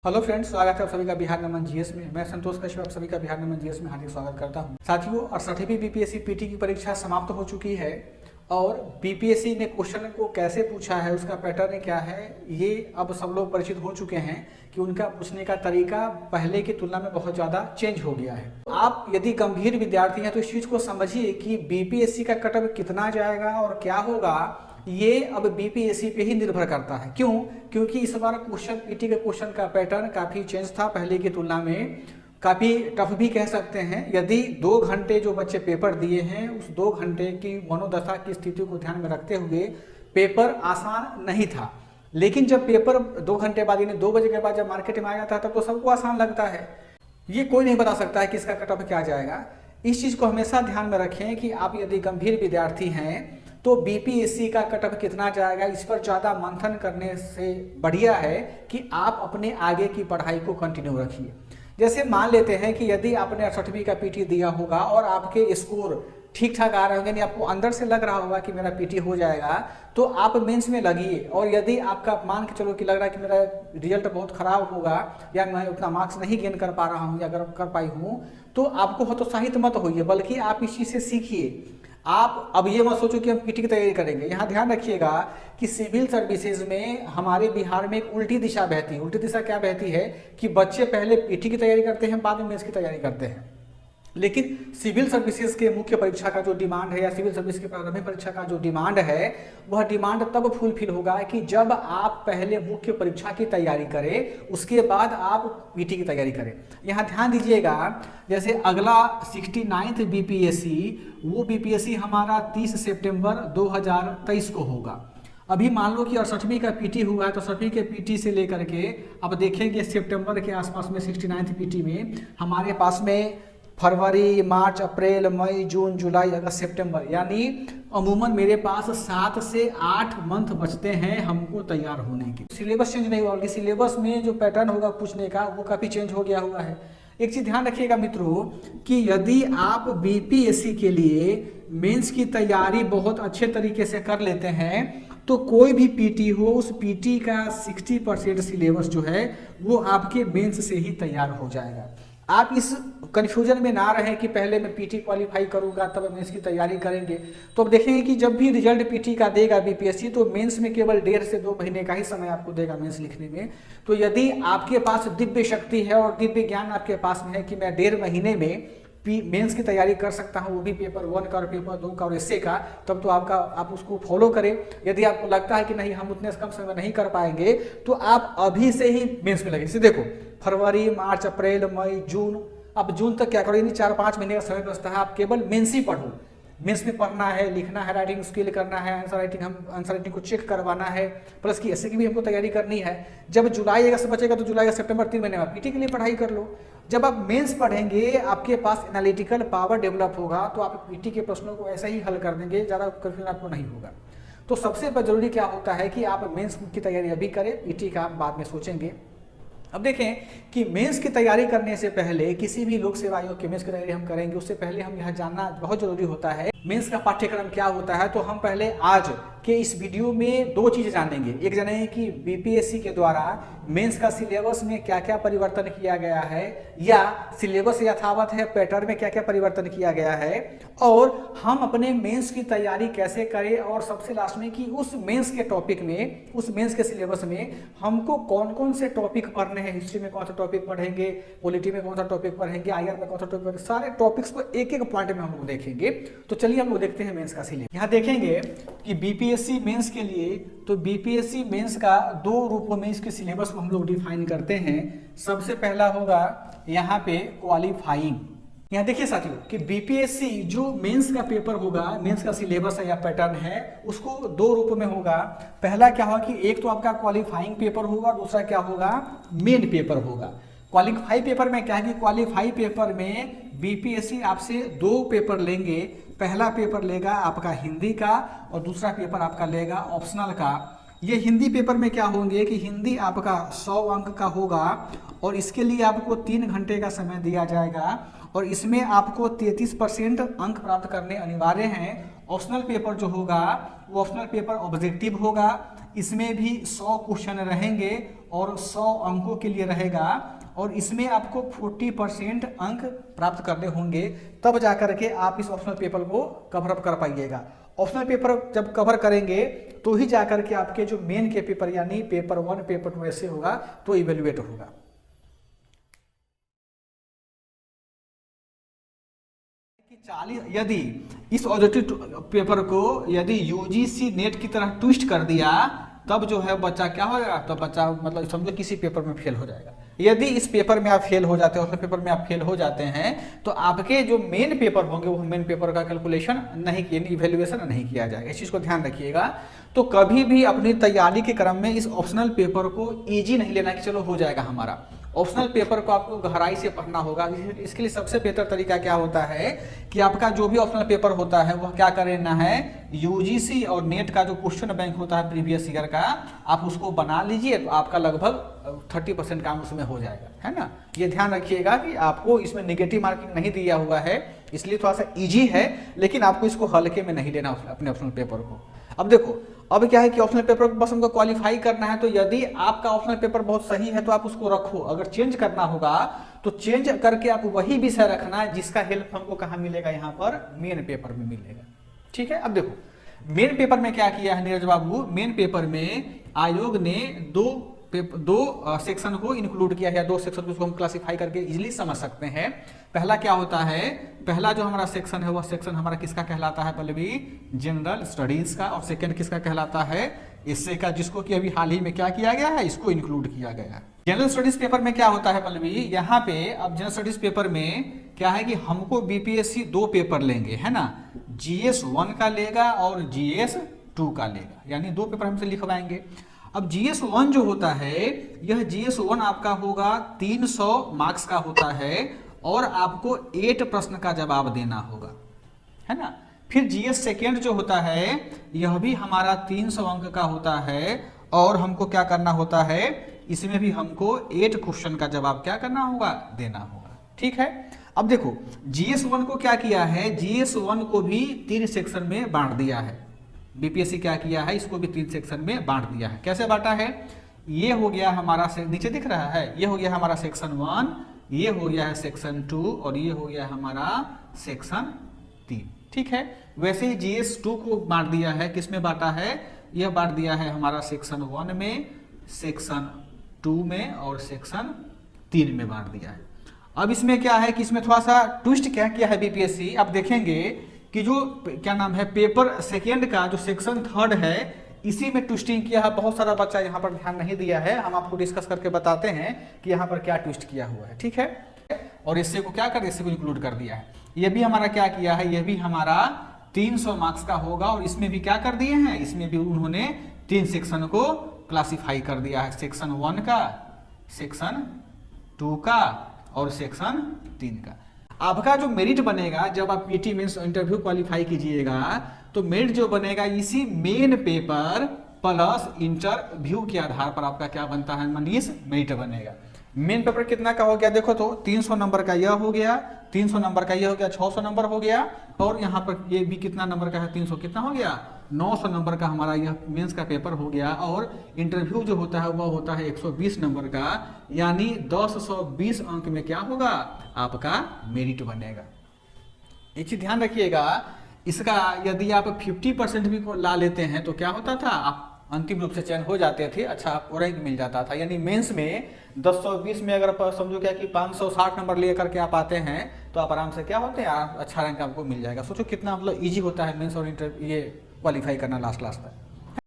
Hello friends, स्वागत है आप सभी का बिहार नमन जीएस में। मैं संतोष कश्यप आप सभी का बिहार नमन जीएस में हार्दिक स्वागत करता हूं। साथियों, 68वीं बीपीएससी पीटी की परीक्षा समाप्त हो चुकी है और बीपीएससी ने क्वेश्चन को कैसे पूछा है, उसका पैटर्न क्या है, ये अब सब लोग परिचित हो चुके हैं कि उनका पूछने का तरीका पहले की तुलना में बहुत ज़्यादा चेंज हो गया है। आप यदि गंभीर विद्यार्थी हैं तो इस चीज़ को समझिए कि बीपीएससी का कटऑफ कितना जाएगा और क्या होगा, ये अब बीपीएससी पे ही निर्भर करता है। क्यों? क्योंकि इस बार क्वेश्चन पीटी के क्वेश्चन का पैटर्न काफ़ी चेंज था, पहले की तुलना में काफ़ी टफ भी कह सकते हैं। यदि 2 घंटे जो बच्चे पेपर दिए हैं, उस 2 घंटे की मनोदशा की स्थिति को ध्यान में रखते हुए पेपर आसान नहीं था। लेकिन जब पेपर 2 घंटे बाद यानी 2 बजे के बाद जब मार्केट में आ जाता है तब तो सबको आसान लगता है। ये कोई नहीं बता सकता है कि इसका कट ऑफ क्या जाएगा। इस चीज़ को हमेशा ध्यान में रखें कि आप यदि गंभीर विद्यार्थी हैं तो बीपीएससी का कट ऑफ कितना जाएगा, इस पर ज़्यादा मंथन करने से बढ़िया है कि आप अपने आगे की पढ़ाई को कंटिन्यू रखिए। जैसे मान लेते हैं कि यदि आपने 68वीं का पीटी दिया होगा और आपके स्कोर ठीक ठाक आ रहे होंगे, यानी आपको अंदर से लग रहा होगा कि मेरा पीटी हो जाएगा, तो आप मेंस में लगिए। और यदि आपका मान के चलो कि लग रहा है कि मेरा रिजल्ट बहुत खराब होगा या मैं उतना मार्क्स नहीं गेन कर पा रहा हूँ या अगर कर पाई हूँ, तो आपको हतोत्साहित मत होइए, बल्कि आप इस चीज़ से सीखिए। आप अब ये मत सोचो कि हम पीटी की तैयारी करेंगे। यहाँ ध्यान रखिएगा कि सिविल सर्विसेज में हमारे बिहार में एक उल्टी दिशा बहती है। उल्टी दिशा क्या बहती है कि बच्चे पहले पीटी की तैयारी करते हैं, बाद में मेंस की तैयारी करते हैं। लेकिन सिविल सर्विसेज के मुख्य परीक्षा का जो डिमांड है या सिविल सर्विस की प्रारंभिक परीक्षा का जो डिमांड है, वह डिमांड तब फुलफिल होगा कि जब आप पहले मुख्य परीक्षा की तैयारी करें, उसके बाद आप पीटी की तैयारी करें। यहाँ ध्यान दीजिएगा, जैसे अगला 69th बीपीएससी, वो बीपीएससी हमारा 30 सितंबर 2023 को होगा। अभी मान लो कि 68वीं का पीटी हुआ है तो 68वीं के पीटी से लेकर के अब देखेंगे सितंबर के आसपास में 69th पीटी में हमारे पास में फरवरी, मार्च, अप्रैल, मई, जून, जुलाई, अगस्त, सितंबर, यानी अमूमन मेरे पास 7 से 8 मंथ बचते हैं हमको तैयार होने के। सिलेबस चेंज नहीं हुआ, सिलेबस में जो पैटर्न होगा पूछने का वो काफ़ी चेंज हो गया हुआ है। एक चीज़ ध्यान रखिएगा मित्रों कि यदि आप बीपीएससी के लिए मेंस की तैयारी बहुत अच्छे तरीके से कर लेते हैं तो कोई भी पीटी हो, उस पीटी का 60% सिलेबस जो है वो आपके मेंस से ही तैयार हो जाएगा। आप इस कन्फ्यूजन में ना रहें कि पहले मैं पीटी क्वालिफाई करूंगा तब मेंस की तैयारी करेंगे। तो अब देखेंगे कि जब भी रिजल्ट पीटी का देगा बीपीएससी तो मेंस में केवल 1.5 से 2 महीने का ही समय आपको देगा मेंस लिखने में। तो यदि आपके पास दिव्य शक्ति है और दिव्य ज्ञान आपके पास में है कि मैं 1.5 महीने में मेंस की तैयारी कर सकता हूं, वो भी पेपर 1 का और पेपर 2 का और एस्से का, तब तो आप उसको फॉलो करें। यदि आपको लगता है कि नहीं हम उतने कम समय नहीं कर पाएंगे तो आप अभी से ही मेंस में लगे। जैसे देखो फरवरी, मार्च, अप्रैल, मई, जून, अब जून तक क्या करो, यानी 4-5 महीने का समय बचता है। आप केवल मेंस ही पढ़ो। मेंस में पढ़ना है, लिखना है, राइटिंग स्किल करना है, आंसर राइटिंग को चेक करवाना है, प्लस की एस्से की भी हमको तैयारी करनी है। जब जुलाई अगस्त बचेगा तो जुलाई अगस्त सितंबर 3 महीने में पीटी के लिए पढ़ाई कर लो। जब आप मेंस पढ़ेंगे आपके पास एनालिटिकल पावर डेवलप होगा तो आप पीटी के प्रश्नों को ऐसे ही हल कर देंगे, ज़्यादा कन्फ्यूजन आपको नहीं होगा। तो सबसे जरूरी क्या होता है कि आप मेंस की तैयारी अभी करें, पीटी का आप बाद में सोचेंगे। अब देखें कि मेंस की तैयारी करने से पहले, किसी भी लोक सेवा आयोग की मेंस की तैयारी हम करेंगे उससे पहले हम यह जानना बहुत जरूरी होता है मेंस का पाठ्यक्रम क्या होता है। तो हम पहले आज के इस वीडियो में 2 चीज़ जानेंगे। एक जानेंगे कि बीपीएससी के द्वारा मेंस का सिलेबस में क्या क्या परिवर्तन किया गया है, या सिलेबस यथावत है, पैटर्न में क्या क्या परिवर्तन किया गया है, और हम अपने मेंस की तैयारी कैसे करें, और सबसे लास्ट में कि उस मेंस के टॉपिक में, उस मेंस के सिलेबस में हमको कौन कौन से टॉपिक पढ़ने हैं। हिस्ट्री में कौन सा टॉपिक पढ़ेंगे, पॉलिटी में कौन सा टॉपिक पढ़ेंगे, आईआर में कौन सा टॉपिक पढ़ेंगे, सारे टॉपिक्स को एक एक पॉइंट में हम लोग देखेंगे। तो चलिए हम लोग देखते हैं मेंस का सिलेबस। यहाँ देखेंगे कि बीपीएससी मेंस के लिए, तो बीपीएससी मेंस का 2 रूपों में इसके सिलेबस को हम लोग डिफाइन करते हैं। सबसे पहला होगा यहाँ पे क्वालिफाइंग। यहाँ देखिए साथियों कि बीपीएससी जो मेंस का पेपर होगा, मेंस का सिलेबस है या पैटर्न है, उसको 2 रूप में होगा। पहला क्या होगा कि एक तो आपका क्वालिफाइंग पेपर होगा, दूसरा क्या होगा, मेन पेपर होगा। क्वालिफाई पेपर में क्या है कि क्वालिफाई पेपर में बीपीएससी आपसे 2 पेपर लेंगे। पहला पेपर लेगा आपका हिंदी का और दूसरा पेपर आपका लेगा ऑप्शनल का। ये हिंदी पेपर में क्या होंगे कि हिंदी आपका 100 अंक का होगा और इसके लिए आपको 3 घंटे का समय दिया जाएगा और इसमें आपको 33% अंक प्राप्त करने अनिवार्य हैं ऑप्शनल पेपर जो होगा वो ऑप्शनल पेपर ऑब्जेक्टिव होगा, इसमें भी 100 क्वेश्चन रहेंगे और 100 अंकों के लिए रहेगा, और इसमें आपको 40% अंक प्राप्त करने होंगे, तब जाकर के आप इस ऑप्शनल पेपर को कवर अप कर पाइएगा। ऑप्शनल पेपर जब कवर करेंगे तो ही जाकर के आपके जो मेन के पेपर यानी पेपर 1 पेपर 2 ऐसे होगा तो इवेल्युएट होगा। यदि इस ऑब्जेक्टिव पेपर को यदि यूजीसी नेट की तरह ट्विस्ट कर दिया तब जो है बच्चा क्या होगा, तो बच्चा मतलब समझो किसी पेपर में फेल हो जाएगा। यदि इस पेपर में आप फेल हो जाते हैं, उस पेपर में आप फेल हो जाते हैं, तो आपके जो मेन पेपर होंगे वो मेन पेपर का कैलकुलेशन नहीं किया, इवेल्युएशन नहीं किया जाएगा। इस चीज़ को ध्यान रखिएगा। तो कभी भी अपनी तैयारी के क्रम में इस ऑप्शनल पेपर को ईजी नहीं लेना कि चलो हो जाएगा हमारा। ऑप्शनल पेपर को आपको गहराई से पढ़ना होगा। इसके लिए सबसे बेहतर तरीका क्या होता है कि आपका जो भी ऑप्शनल पेपर होता है वह क्या करना है, यूजीसी और नेट का जो क्वेश्चन बैंक होता है प्रीवियस ईयर का, आप उसको बना लीजिए, तो आपका लगभग 30% काम उसमें हो जाएगा, है ना। ये ध्यान रखिएगा कि आपको इसमें नेगेटिव मार्किंग नहीं दिया हुआ है, इसलिए थोड़ा सा ईजी है, लेकिन आपको इसको हल्के में नहीं लेना अपने ऑप्शनल पेपर को। अब देखो, अब क्या है कि ऑप्शनल पेपर को बस हमको क्वालिफाई करना है, तो यदि आपका ऑप्शनल पेपर बहुत सही है तो आप उसको रखो। अगर चेंज करना होगा तो चेंज करके आप वही विषय रखना जिसका हेल्प हमको कहाँ मिलेगा, यहाँ पर मेन पेपर में मिलेगा। ठीक है। अब देखो मेन पेपर में क्या किया है नीरज बाबू, मेन पेपर में आयोग ने दो सेक्शन को इंक्लूड किया है, 2 सेक्शन को हम क्लासिफाई करके इजीली समझ सकते हैं। पहला क्या होता है, पहला जो हमारा सेक्शन है वह सेक्शन हमारा किसका कहलाता है पल्लवी, जनरल स्टडीज का, और सेकंड किसका कहलाता है, इससे का, जिसको कि अभी हाल ही में क्या किया गया है, इसको इंक्लूड किया गया है। जनरल स्टडीज पेपर में क्या होता है पल्लवी, यहाँ पे अब जनरल स्टडीज पेपर में क्या है कि हमको बीपीएससी 2 पेपर लेंगे, है ना, GS 1 का लेगा और GS 2 का लेगा, यानी 2 पेपर हमसे लिखवाएंगे। अब GS 1 जो होता है, यह GS 1 आपका होगा 300 मार्क्स का होता है और आपको 8 प्रश्न का जवाब देना होगा, है ना। फिर GS सेकेंड जो होता है यह भी हमारा 300 अंक का होता है और हमको क्या करना होता है, इसमें भी हमको 8 क्वेश्चन का जवाब क्या करना होगा, देना होगा। ठीक है। अब देखो GS 1 को क्या किया है, GS 1 को भी 3 सेक्शन में बांट दिया है। बीपीएससी क्या किया है, इसको भी 3 सेक्शन में बांट दिया है। कैसे बांटा है, ये हो गया हमारा नीचे दिख रहा है, ये हो गया हमारा सेक्शन 1, ये हो गया है सेक्शन 2 और ये हो गया हमारा सेक्शन 3। ठीक है। वैसे ही GS 2 को बांट दिया है, किसमें बांटा है, यह बांट दिया है हमारा सेक्शन 1 में, सेक्शन 2 में और सेक्शन 3 में बांट दिया है। अब इसमें क्या है कि इसमें थोड़ा सा ट्विस्ट क्या किया है बीपीएससी, आप देखेंगे कि जो क्या नाम है पेपर सेकेंड का जो सेक्शन 3 है इसी में ट्विस्टिंग किया है। बहुत सारा बच्चा यहाँ पर ध्यान नहीं दिया है, हम आपको डिस्कस करके बताते हैं कि यहाँ पर क्या ट्विस्ट किया हुआ है। ठीक है। और इससे को क्या कर, इससे को इंक्लूड कर दिया है। ये भी हमारा क्या किया है, ये भी हमारा 300 मार्क्स का होगा और इसमें भी क्या कर दिए हैं, इसमें भी उन्होंने 3 सेक्शन को क्लासिफाई कर दिया है, सेक्शन 1 का, सेक्शन 2 का और सेक्शन 3 का। आपका जो मेरिट बनेगा जब आप पीटी मेंस इंटरव्यू क्वालिफाई कीजिएगा, तो मेरिट जो बनेगा इसी मेन पेपर प्लस इंटरव्यू के आधार पर आपका क्या बनता है मनीष, मेरिट बनेगा। मेन पेपर कितना का हो गया, देखो तो 300 नंबर का यह हो गया, 300 नंबर का यह हो गया, 600 नंबर हो गया, और यहाँ पर ये भी कितना नंबर का है, 300 कितना हो गया, 900 नंबर का हमारा यह मेंस का पेपर हो गया। और इंटरव्यू जो होता है वह होता है 120 नंबर का, यानी 1020 अंक में क्या होगा, आपका मेरिट बनेगा। एक चीज ध्यान रखिएगा, इसका यदि आप 50% भी ला लेते हैं तो क्या होता था, आप अंतिम रूप से चयन हो जाते थे, अच्छा आपको रैंक मिल जाता था। यानी मेंस में 1020 में अगर समझो क्या कि 560 नंबर लेकर के आप आते हैं तो आप आराम से क्या होते हैं, अच्छा रैंक आपको मिल जाएगा। सोचो कितना मतलब इजी होता है मेंस और इंटर ये क्वालिफाई करना लास्ट तक।